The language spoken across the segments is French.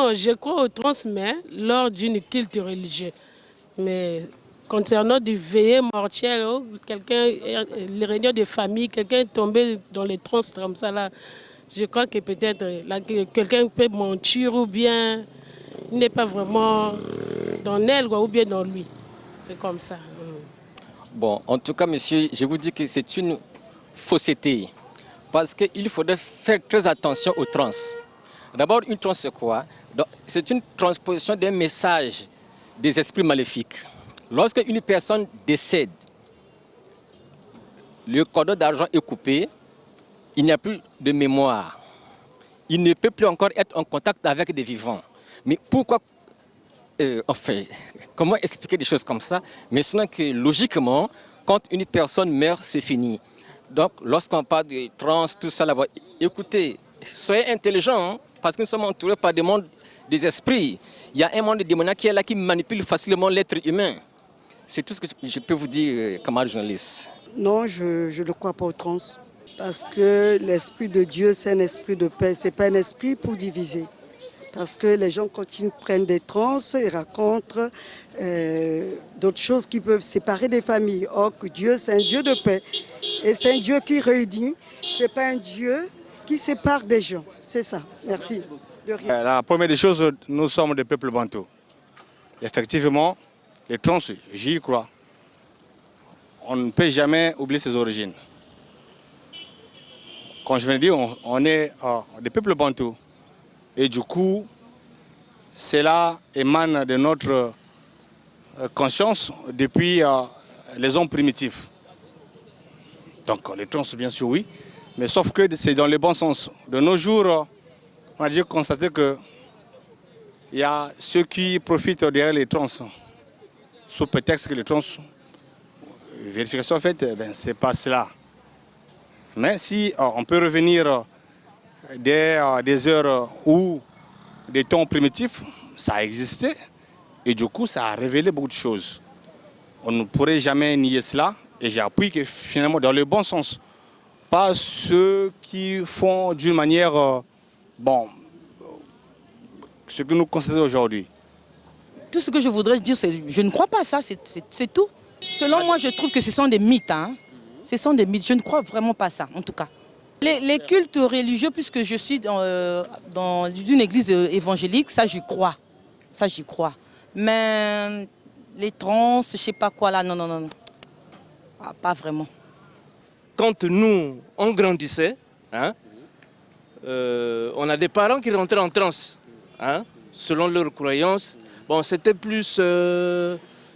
Non, je crois au trans, mais lors d'une culte religieuse. Mais concernant du veillée mortuaire, quelqu'un, les réunions de famille, quelqu'un est tombé dans les trans comme ça là, je crois que peut-être quelqu'un peut mentir ou bien il n'est pas vraiment dans elle ou bien dans lui. C'est comme ça. Bon, en tout cas, monsieur, je vous dis que c'est une fausseté. Parce qu'il faudrait faire très attention aux trans. D'abord, une trans, c'est quoi? C'est une transposition d'un message des esprits maléfiques. Lorsque une personne décède, le cordon d'argent est coupé, il n'y a plus de mémoire. Il ne peut plus encore être en contact avec des vivants. Mais pourquoi, comment expliquer des choses comme ça? Mais sinon que logiquement, quand une personne meurt, c'est fini. Donc, lorsqu'on parle de trans, tout ça là-bas, écoutez, soyez intelligents, hein, parce que nous sommes entourés par des mondes des esprits. Il y a un monde démoniaque qui est là, qui manipule facilement l'être humain. C'est tout ce que je peux vous dire, camarade journaliste. Non, je ne crois pas aux trans. Parce que l'esprit de Dieu, c'est un esprit de paix. Ce n'est pas un esprit pour diviser. Parce que les gens, quand ils prennent des trans, ils racontent d'autres choses qui peuvent séparer des familles. Or, que Dieu, c'est un Dieu de paix. Et c'est un Dieu qui réunit. Ce n'est pas un Dieu qui sépare des gens. C'est ça. Merci. De rien. La première des choses, nous sommes des peuples bantous. Effectivement, les trans, j'y crois. On ne peut jamais oublier ses origines. Comme je viens de dire, on est des peuples bantous. Et du coup, cela émane de notre conscience depuis les hommes primitifs. Donc les trans, bien sûr, oui. Mais sauf que c'est dans le bon sens. De nos jours, on a déjà constaté qu'il y a ceux qui profitent derrière les trans, sous prétexte que les trans, vérification faite, c'est pas cela. Mais si on peut revenir des heures où des temps primitifs, ça existait, et du coup, ça a révélé beaucoup de choses. On ne pourrait jamais nier cela, et j'appuie que finalement, dans le bon sens, pas ceux qui font d'une manière, ce que nous constatons aujourd'hui. Tout ce que je voudrais dire, c'est je ne crois pas à ça, c'est tout. Selon moi, je trouve que ce sont des mythes. Hein. Ce sont des mythes, je ne crois vraiment pas à ça, en tout cas. Les cultes religieux, puisque je suis dans une église évangélique, ça j'y crois. Ça j'y crois. Mais les trans, je ne sais pas quoi là, non, non, non. Ah, pas vraiment. Quand nous, on grandissait, hein, on a des parents qui rentraient en transe, hein, selon leurs croyances. Bon, c'était plus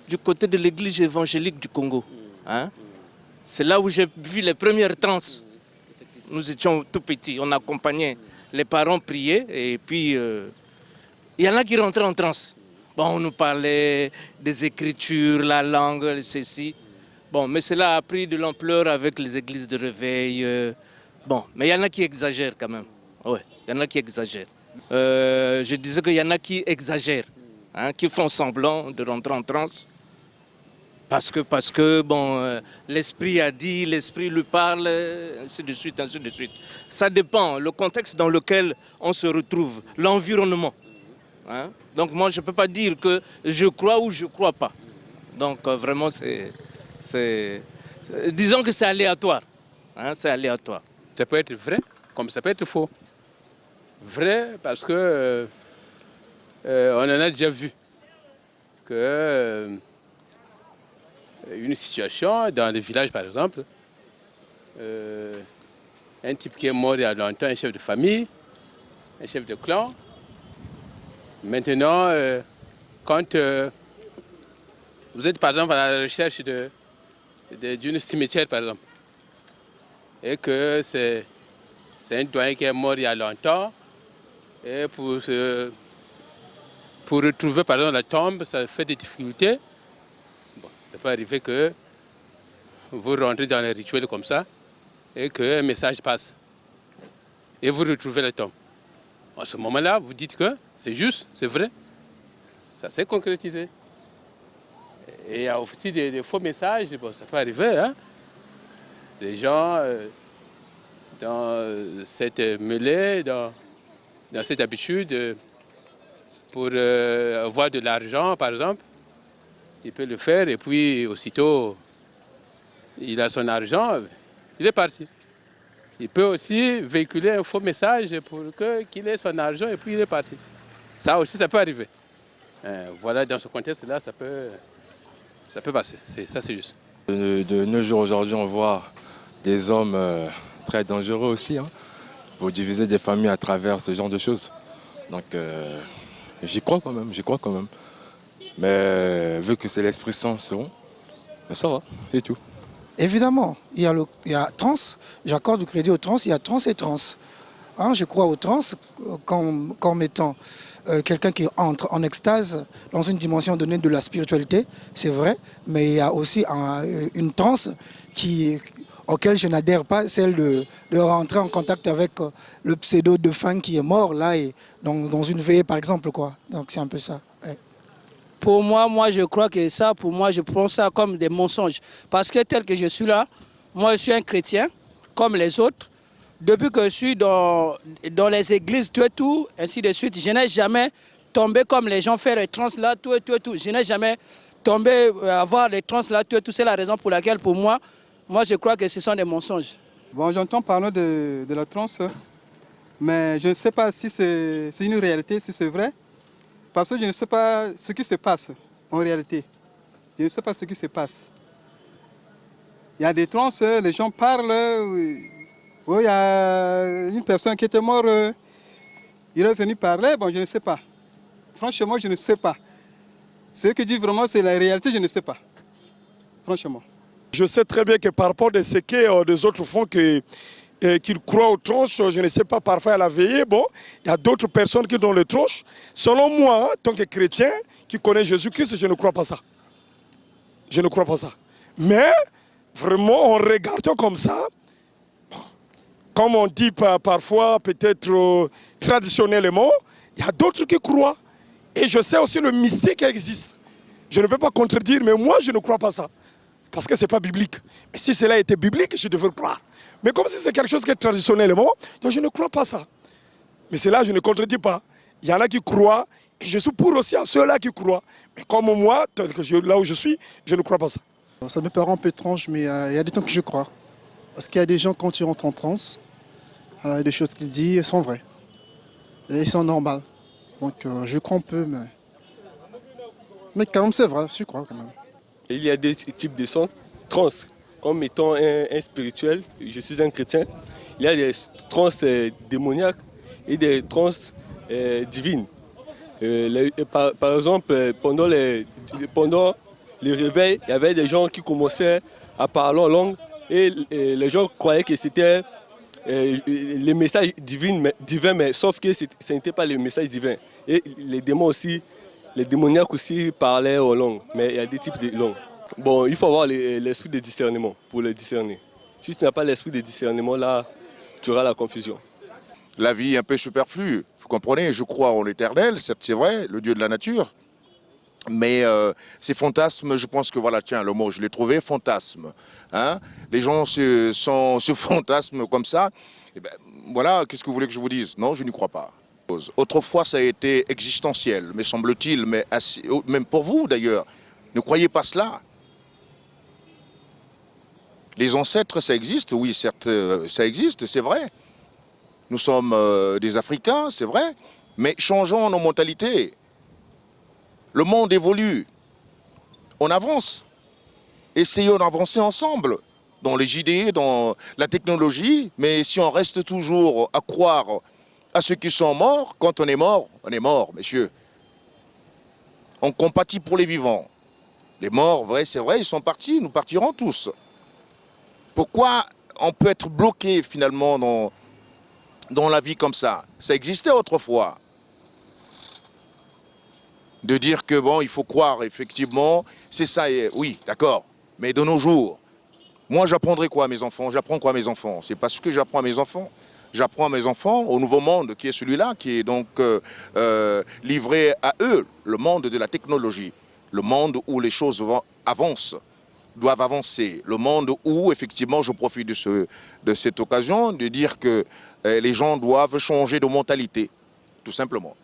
du côté de l'église évangélique du Congo. Hein. C'est là où j'ai vu les premières transes. Nous étions tout petits, on accompagnait les parents prier et puis il y en a qui rentraient en transe. Bon, on nous parlait des écritures, la langue, ceci. Bon, mais cela a pris de l'ampleur avec les églises de réveil. Bon, mais il y en a qui exagèrent quand même. Ouais, il y en a qui exagèrent. Je disais qu'il y en a qui exagèrent, hein, qui font semblant de rentrer en transe. Parce que bon, l'esprit a dit, l'esprit lui parle, ainsi de suite, ainsi de suite. Ça dépend, le contexte dans lequel on se retrouve, l'environnement. Hein? Donc moi, je ne peux pas dire que je crois ou je ne crois pas. Donc vraiment, disons que c'est aléatoire. Hein? C'est aléatoire. Ça peut être vrai, comme ça peut être faux. Vrai, parce que on en a déjà vu que une situation dans des villages, par exemple, un type qui est mort il y a longtemps, un chef de famille, un chef de clan. Maintenant, quand vous êtes, par exemple, à la recherche d'une cimetière, par exemple, et que c'est un doyen qui est mort il y a longtemps, et pour retrouver, par exemple, la tombe, ça fait des difficultés. Bon, ça peut arriver que vous rentrez dans les rituels comme ça et qu'un message passe. Et vous retrouvez la tombe. À ce moment-là, vous dites que c'est juste, c'est vrai. Ça s'est concrétisé. Et il y a aussi des faux messages, bon, ça peut arriver. Hein? Les gens, dans cette mêlée, dans cette habitude, pour avoir de l'argent, par exemple. Il peut le faire et puis aussitôt, il a son argent, il est parti. Il peut aussi véhiculer un faux message pour qu'il ait son argent et puis il est parti. Ça aussi, ça peut arriver. Voilà, dans ce contexte-là, ça peut passer. Ça, c'est juste. De nos jours, aujourd'hui, on voit des hommes très dangereux aussi, hein, pour diviser des familles à travers ce genre de choses. Donc, j'y crois quand même. Mais vu que c'est l'Esprit Saint, ça va, c'est tout. Évidemment, il y a trans, j'accorde du crédit aux trans, il y a trans et trans. Hein, je crois aux trans comme étant quelqu'un qui entre en extase dans une dimension donnée de la spiritualité, c'est vrai, mais il y a aussi une trans auquel je n'adhère pas, celle de rentrer en contact avec le pseudo de fin qui est mort là, et dans une veillée par exemple, quoi. Donc c'est un peu ça. Ouais. Pour moi, je crois que ça, pour moi, je prends ça comme des mensonges. Parce que tel que je suis là, moi, je suis un chrétien, comme les autres. Depuis que je suis dans les églises, tout, ainsi de suite, je n'ai jamais tombé comme les gens font les trans là, tout. Je n'ai jamais tombé à voir les trans là, tout. C'est la raison pour laquelle, pour moi, je crois que ce sont des mensonges. Bon, j'entends parler de la trans, mais je ne sais pas si c'est une réalité, si c'est vrai. Parce que je ne sais pas ce qui se passe en réalité. Je ne sais pas ce qui se passe. Il y a des trans, les gens parlent. Il y a une personne qui était morte, il est venu parler, bon, je ne sais pas. Franchement, je ne sais pas. Ce que dit vraiment, c'est la réalité, je ne sais pas. Franchement. Je sais très bien que par rapport à ce que des autres font qu'ils croient aux tranches, je ne sais pas, parfois à la veillée, bon, il y a d'autres personnes qui donnent les tranches. Selon moi, en tant que chrétien qui connaît Jésus-Christ, je ne crois pas ça. Je ne crois pas ça. Mais, vraiment, en regardant comme ça, comme on dit parfois, peut-être traditionnellement, il y a d'autres qui croient. Et je sais aussi le mystère qui existe. Je ne peux pas contredire, mais moi, je ne crois pas ça. Parce que ce n'est pas biblique. Mais si cela était biblique, je devrais croire. Mais comme si c'est quelque chose qui est traditionnellement, donc je ne crois pas ça. Mais c'est là, je ne contredis pas. Il y en a qui croient, et je suis pour aussi à ceux-là qui croient. Mais comme moi, là où je suis, je ne crois pas ça. Ça me paraît un peu étrange, mais il y a des temps que je crois. Parce qu'il y a des gens, quand ils rentrent en transe, des choses qu'ils disent sont vraies. Et ils sont normales. Donc je crois un peu, mais quand même c'est vrai, je crois quand même. Il y a des types de sens trans. Comme étant un spirituel, je suis un chrétien, il y a des trans démoniaques et des trans divines. Par exemple, pendant les réveils, il y avait des gens qui commençaient à parler en langue et les gens croyaient que c'était les messages divins, mais sauf que ce n'était pas les messages divins. Et les démons aussi, les démoniaques aussi parlaient en langue, mais il y a des types de langues. Bon, il faut avoir l'esprit de discernement pour le discerner. Si tu n'as pas l'esprit de discernement, là, tu auras la confusion. La vie est un peu superflue. Vous comprenez, je crois en l'éternel, c'est vrai, le Dieu de la nature. Mais ces fantasmes, je pense que voilà, tiens, le mot, je l'ai trouvé, fantasme. Hein, les gens se fantasment comme ça. Et ben, voilà, qu'est-ce que vous voulez que je vous dise? Non, je n'y crois pas. Autrefois, ça a été existentiel, me semble-t-il, mais même pour vous d'ailleurs. Ne croyez pas cela. Les ancêtres, ça existe, oui, certes, ça existe, c'est vrai. Nous sommes des Africains, c'est vrai, mais changeons nos mentalités. Le monde évolue. On avance. Essayons d'avancer ensemble dans les idées, dans la technologie, mais si on reste toujours à croire à ceux qui sont morts, quand on est mort, messieurs. On compatit pour les vivants. Les morts, vrai, c'est vrai, ils sont partis, nous partirons tous. Pourquoi on peut être bloqué finalement dans la vie comme ça? Ça existait autrefois. De dire que bon, il faut croire, effectivement, c'est ça, et oui, d'accord. Mais de nos jours, moi j'apprendrai quoi à mes enfants? J'apprends quoi à mes enfants? C'est parce que j'apprends à mes enfants. J'apprends à mes enfants au nouveau monde qui est celui-là, qui est donc livré à eux, le monde de la technologie. Le monde où les choses avancent, doivent avancer. Le monde où, effectivement, je profite de cette occasion de dire que les gens doivent changer de mentalité, tout simplement.